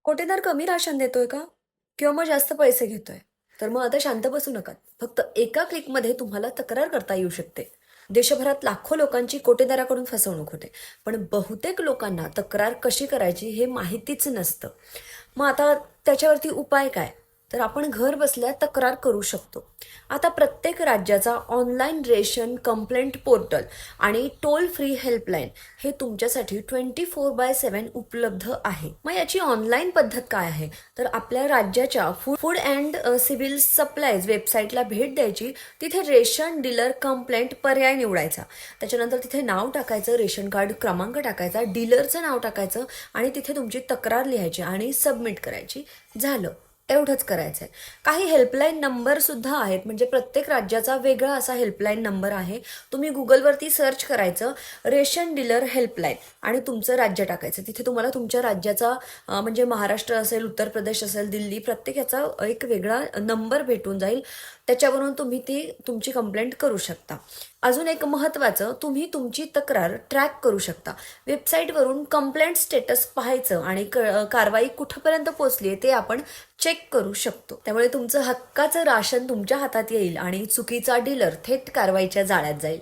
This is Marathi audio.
कोटेदार कमी राशन देतोय का? किंवा मग जास्त पैसे घेतोय? तर मग आता शांत बसू नका. फक्त एका क्लिकमध्ये तुम्हाला तक्रार करता येऊ शकते. देशभरात लाखो लोकांची कोटेदाराकडून फसवणूक होते. पण बहुतेक लोकांना तक्रार कशी करायची हे माहितीच नसतं. मग आता त्याच्यावरती उपाय काय? तर आपण घर बसल्या तक्रार करू शकतो. आता प्रत्येक राज्याचा ऑनलाईन रेशन कंप्लेंट पोर्टल आणि टोल फ्री हेल्पलाईन हे तुमच्यासाठी 24/7 उपलब्ध आहे. मग याची ऑनलाईन पद्धत काय आहे? तर आपल्या राज्याच्या फूड अँड सिव्हिल सप्लायज वेबसाईटला भेट द्यायची. तिथे रेशन डीलर कंप्लेंट पर्याय निवडायचा. त्याच्यानंतर तिथे नाव टाकायचं, रेशन कार्ड क्रमांक टाकायचा, डीलरचं नाव टाकायचं आणि तिथे तुमची तक्रार लिहायची आणि सबमिट करायची. झालं. एवढंच करायचंय. काही हेल्पलाईन नंबर सुद्धा आहेत, म्हणजे प्रत्येक राज्याचा वेगळा असा हेल्पलाईन नंबर आहे. तुम्ही गुगलवरती सर्च करायचं रेशन डीलर हेल्पलाईन आणि तुमचं राज्य टाकायचं. तिथे तुम्हाला तुमच्या राज्याचा म्हणजे महाराष्ट्र असेल, उत्तर प्रदेश असेल, दिल्ली, प्रत्येक याचा एक वेगळा नंबर भेटून जाईल. त्याच्यावरून तुम्ही ती तुमची कंप्लेंट करू शकता. अजून एक महत्त्वाचं, तुम्ही तुमची तक्रार ट्रॅक करू शकता. वेबसाईटवरून कंप्लेंट स्टेटस पाहायचं आणि कारवाई कुठपर्यंत पोहोचली आहे ते आपण चेक करू शकतो. त्यामुळे तुमचं हक्काचं राशन तुमच्या हातात येईल आणि चुकीचा डीलर थेट कारवाईच्या जाळ्यात जाईल.